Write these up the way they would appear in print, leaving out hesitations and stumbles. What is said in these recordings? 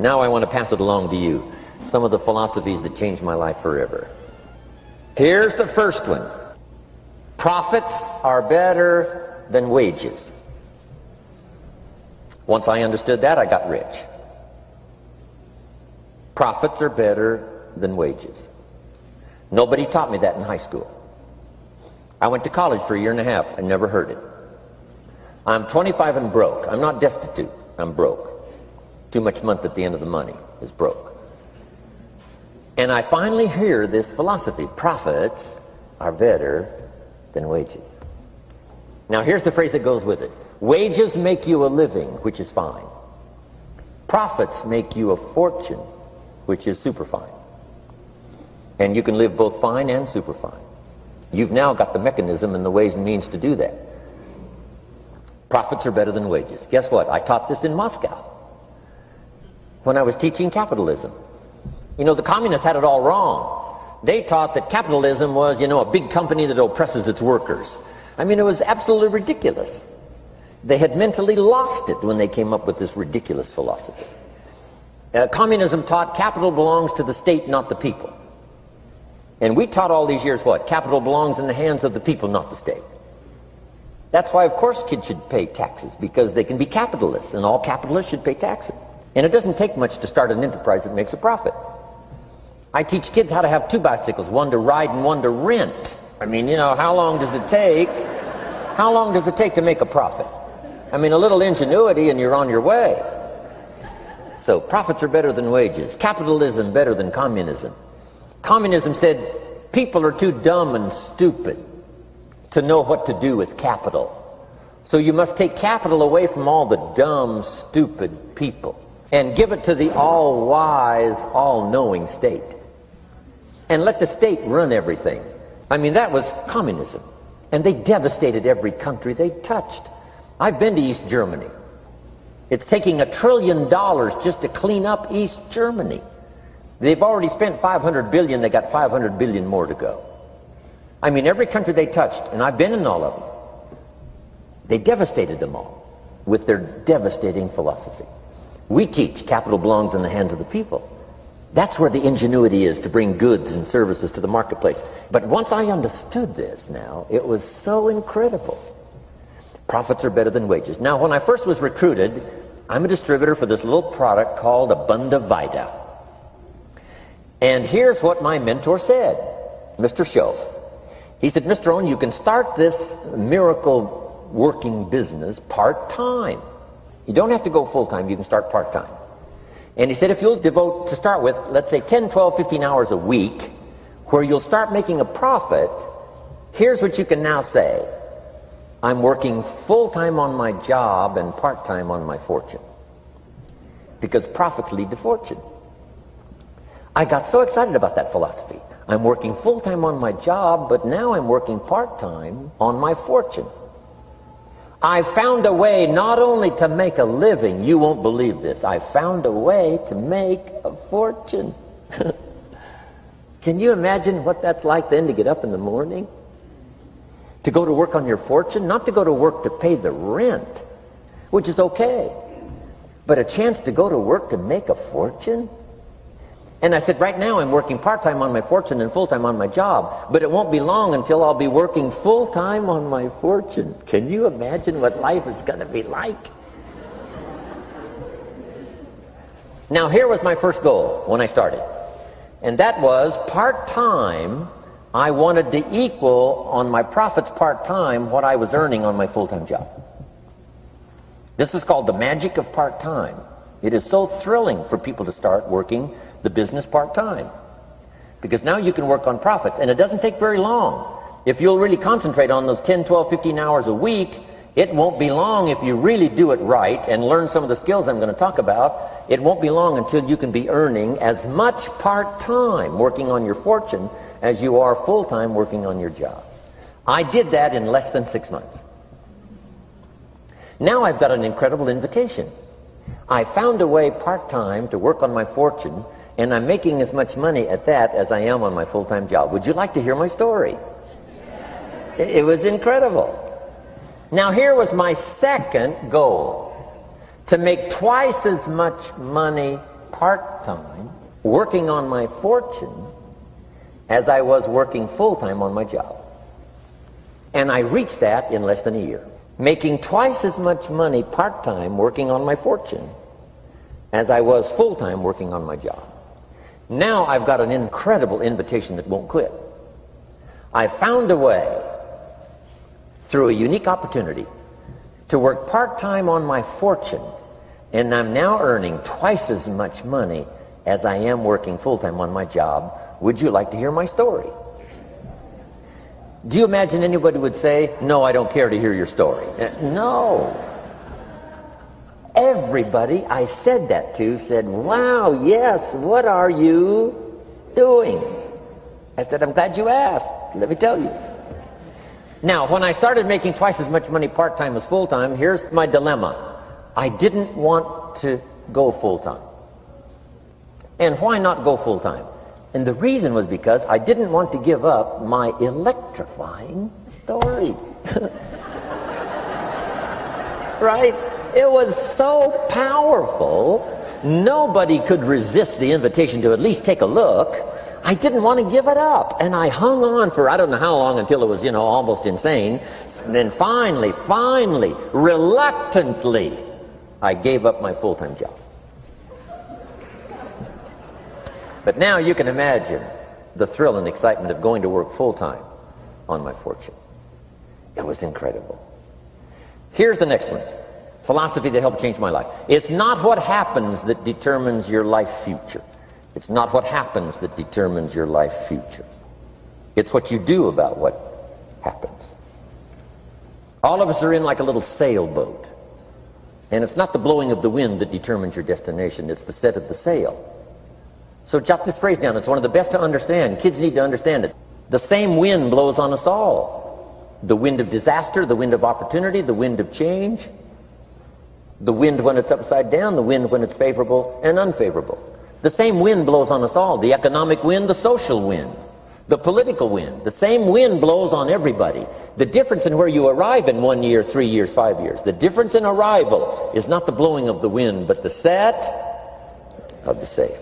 Now I want to pass it along to you. Some of the philosophies that changed my life forever. Here's the first one. Profits are better than wages. Once I understood that, I got rich. Profits are better than wages. Nobody taught me that in high school. I went to college for 1.5 years. I never heard it. I'm 25 and broke. I'm not destitute. I'm broke. Too much month at the end of the money is broke. And I finally hear this philosophy. Profits are better than wages. Now here's the phrase that goes with it. Wages make you a living, which is fine. Profits make you a fortune, which is super fine. And you can live both fine and super fine. You've now got the mechanism and the ways and means to do that. Profits are better than wages. Guess what? I taught this in Moscow when I was teaching capitalism. You know, the communists had it all wrong. They taught that capitalism was, a big company that oppresses its workers. I mean, it was absolutely ridiculous. They had mentally lost it when they came up with this ridiculous philosophy. Communism taught capital belongs to the state, not the people. And we taught all these years what? Capital belongs in the hands of the people, not the state. That's why, of course, kids should pay taxes, because they can be capitalists, and all capitalists should pay taxes. And it doesn't take much to start an enterprise that makes a profit. I teach kids how to have 2 bicycles, one to ride and one to rent. I mean, how long does it take? How long does it take to make a profit? I mean, a little ingenuity and you're on your way. So profits are better than wages. Capitalism better than communism. Communism said people are too dumb and stupid to know what to do with capital. So you must take capital away from all the dumb, stupid people and give it to the all-wise, all-knowing state. And let the state run everything. I mean, that was communism. And they devastated every country they touched. I've been to East Germany. It's taking $1 trillion just to clean up East Germany. They've already spent $500 billion. They got $500 billion more to go. I mean, every country they touched, and I've been in all of them, they devastated them all with their devastating philosophy. We teach capital belongs in the hands of the people. That's where the ingenuity is to bring goods and services to the marketplace. But once I understood this now, it was so incredible. Profits are better than wages. Now, when I first was recruited, I'm a distributor for this little product called Abunda Vida. And here's what my mentor said, Mr. Shove. He said, Mr. Rohn, you can start this miracle working business part-time. You don't have to go full-time, you can start part-time. And he said, if you'll devote, to start with, let's say 10, 12, 15 hours a week, where you'll start making a profit, here's what you can now say. I'm working full-time on my job and part-time on my fortune. Because profits lead to fortune. I got so excited about that philosophy. I'm working full-time on my job, but now I'm working part-time on my fortune. I found a way not only to make a living, you won't believe this, I found a way to make a fortune. Can you imagine what that's like then to get up in the morning? To go to work on your fortune? Not to go to work to pay the rent, which is okay, but a chance to go to work to make a fortune? And I said, right now I'm working part-time on my fortune and full-time on my job, but it won't be long until I'll be working full-time on my fortune. Can you imagine what life is going to be like? Now, here was my first goal when I started, and that was part-time. I wanted to equal on my profits part-time what I was earning on my full-time job. This is called the magic of part-time. It is so thrilling for people to start working the business part-time, because now you can work on profits, and it doesn't take very long. If you'll really concentrate on those 10, 12, 15 hours a week, it won't be long if you really do it right and learn some of the skills I'm going to talk about. It won't be long until you can be earning as much part-time working on your fortune as you are full-time working on your job. I did that in less than 6 months. Now I've got an incredible invitation. I found a way part-time to work on my fortune, and I'm making as much money at that as I am on my full-time job. Would you like to hear my story? It was incredible. Now here was my second goal, to make twice as much money part-time working on my fortune as I was working full-time on my job. And I reached that in less than a year, making twice as much money part-time working on my fortune as I was full-time working on my job. Now I've got an incredible invitation that won't quit. I found a way, through a unique opportunity, to work part-time on my fortune, and I'm now earning twice as much money as I am working full-time on my job. Would you like to hear my story? Do you imagine anybody would say, no, I don't care to hear your story? No. Everybody I said that to said, wow, yes, what are you doing? I said, I'm glad you asked. Let me tell you. Now, when I started making twice as much money part-time as full-time, here's my dilemma. I didn't want to go full-time. And why not go full-time? And the reason was because I didn't want to give up my electrifying story. Right? It was so powerful, nobody could resist the invitation to at least take a look. I didn't want to give it up. And I hung on for I don't know how long until it was, almost insane. And then finally, reluctantly, I gave up my full-time job. But now you can imagine the thrill and excitement of going to work full-time on my fortune. It was incredible. Here's the next one. Philosophy that helped change my life. It's not what happens that determines your life future. It's not what happens that determines your life future. It's what you do about what happens. All of us are in like a little sailboat. And it's not the blowing of the wind that determines your destination. It's the set of the sail. So jot this phrase down. It's one of the best to understand. Kids need to understand it. The same wind blows on us all. The wind of disaster, the wind of opportunity, the wind of change. The wind when it's upside down, the wind when it's favorable and unfavorable. The same wind blows on us all. The economic wind, the social wind, the political wind. The same wind blows on everybody. The difference in where you arrive in 1 year, 3 years, 5 years. The difference in arrival is not the blowing of the wind, but the set of the sail.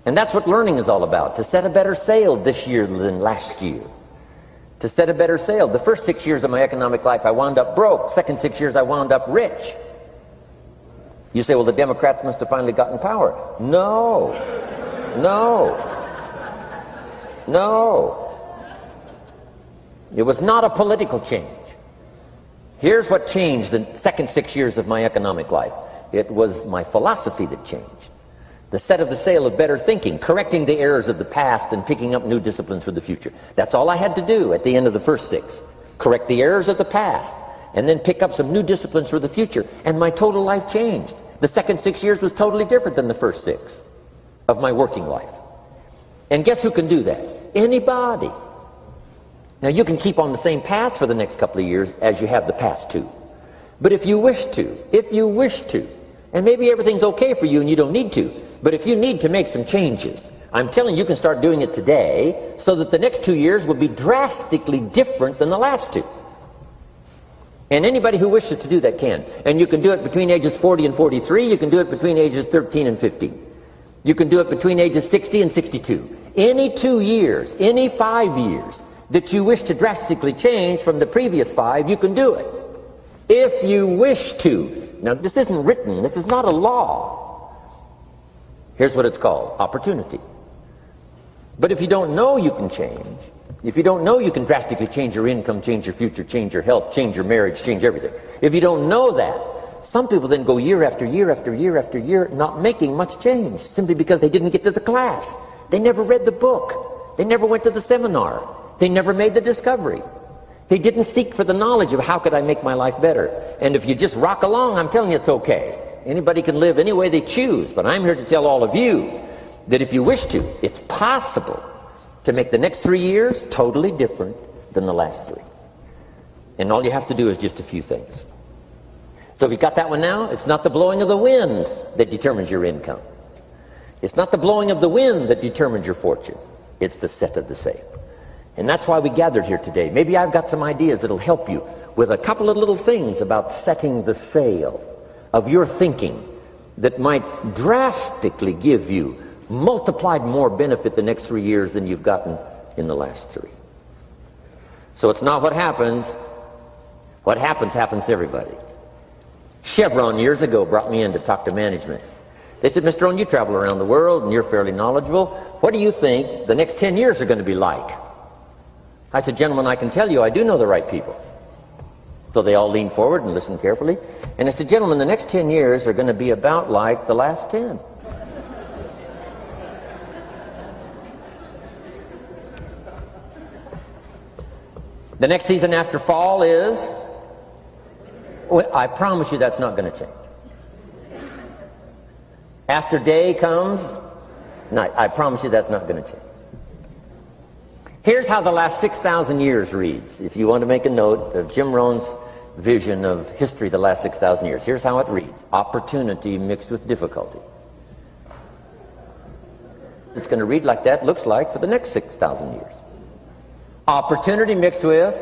And that's what learning is all about. To set a better sail this year than last year. To set a better sail. The first 6 years of my economic life, I wound up broke. Second 6 years, I wound up rich. You say, well, the Democrats must have finally gotten power. No. It was not a political change. Here's what changed the second 6 years of my economic life. It was my philosophy that changed. The set of the sail of better thinking, correcting the errors of the past and picking up new disciplines for the future. That's all I had to do at the end of the first 6. Correct the errors of the past and then pick up some new disciplines for the future. And my total life changed. The second 6 years was totally different than the first 6 of my working life. And guess who can do that? Anybody. Now you can keep on the same path for the next couple of years as you have the past 2. But if you wish to, and maybe everything's okay for you and you don't need to, but if you need to make some changes, I'm telling you, you can start doing it today so that the next 2 years will be drastically different than the last 2. And anybody who wishes to do that can. And you can do it between ages 40 and 43. You can do it between ages 13 and 15. You can do it between ages 60 and 62. Any 2 years, any 5 years that you wish to drastically change from the previous 5, you can do it. If you wish to. Now, this isn't written. This is not a law. Here's what it's called. Opportunity. But if you don't know you can change, if you don't know you can drastically change your income, change your future, change your health, change your marriage, change everything. If you don't know that, some people then go year after year after year after year not making much change simply because they didn't get to the class. They never read the book. They never went to the seminar. They never made the discovery. They didn't seek for the knowledge of how could I make my life better. And if you just rock along, I'm telling you it's okay. Anybody can live any way they choose, but I'm here to tell all of you that if you wish to, it's possible to make the next 3 years totally different than the last 3. And all you have to do is just a few things. So if you got that one now, it's not the blowing of the wind that determines your income. It's not the blowing of the wind that determines your fortune. It's the set of the sail. And that's why we gathered here today. Maybe I've got some ideas that'll help you with a couple of little things about setting the sail of your thinking that might drastically give you multiplied more benefit the next 3 years than you've gotten in the last 3. So it's not what happens. What happens to everybody. Chevron years ago brought me in to talk to management. They said, Mr. Rohn, you travel around the world and you're fairly knowledgeable. What do you think the next 10 years are going to be like? I said, gentlemen, I can tell you I do know the right people. So they all leaned forward and listened carefully. And I said, gentlemen, the next 10 years are going to be about like the last 10. The next season after fall is... Well, I promise you that's not going to change. After day comes night. I promise you that's not going to change. Here's how the last 6,000 years reads. If you want to make a note of Jim Rohn's vision of history the last 6,000 years, here's how it reads. Opportunity mixed with difficulty. It's going to read like that, looks like, for the next 6,000 years. Opportunity mixed with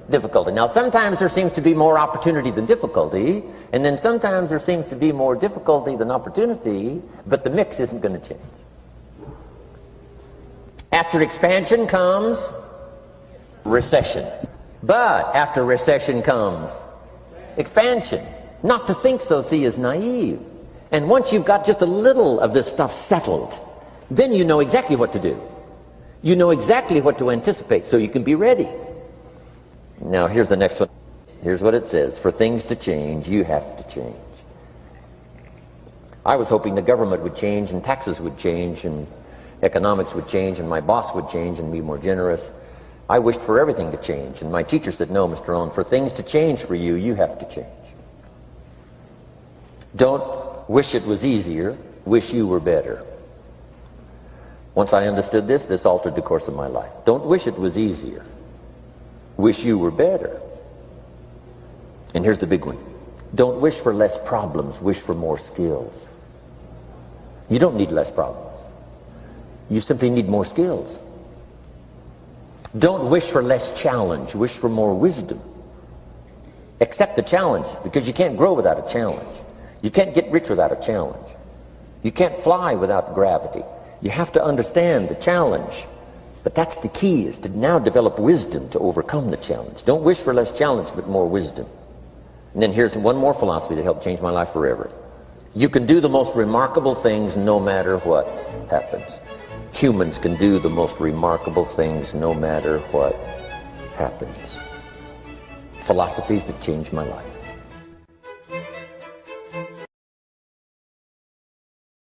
difficulty. Now, sometimes there seems to be more opportunity than difficulty, and then sometimes there seems to be more difficulty than opportunity, but the mix isn't going to change. After expansion comes recession. But after recession comes expansion. Not to think so, see, is naive. And once you've got just a little of this stuff settled, then you know exactly what to do. You know exactly what to anticipate, so you can be ready. Now, here's the next one. Here's what it says. For things to change, you have to change. I was hoping the government would change, and taxes would change, and economics would change, and my boss would change and be more generous. I wished for everything to change, and my teacher said, no, Mr. Rohn, for things to change for you, you have to change. Don't wish it was easier, wish you were better. Once I understood this, this altered the course of my life. Don't wish it was easier, wish you were better. And here's the big one. Don't wish for less problems, wish for more skills. You don't need less problems. You simply need more skills. Don't wish for less challenge. Wish for more wisdom. Accept the challenge, because you can't grow without a challenge. You can't get rich without a challenge. You can't fly without gravity. You have to understand the challenge. But that's the key, is to now develop wisdom to overcome the challenge. Don't wish for less challenge, but more wisdom. And then here's one more philosophy that helped change my life forever. You can do the most remarkable things no matter what happens. Humans can do the most remarkable things no matter what happens. Philosophies that changed my life.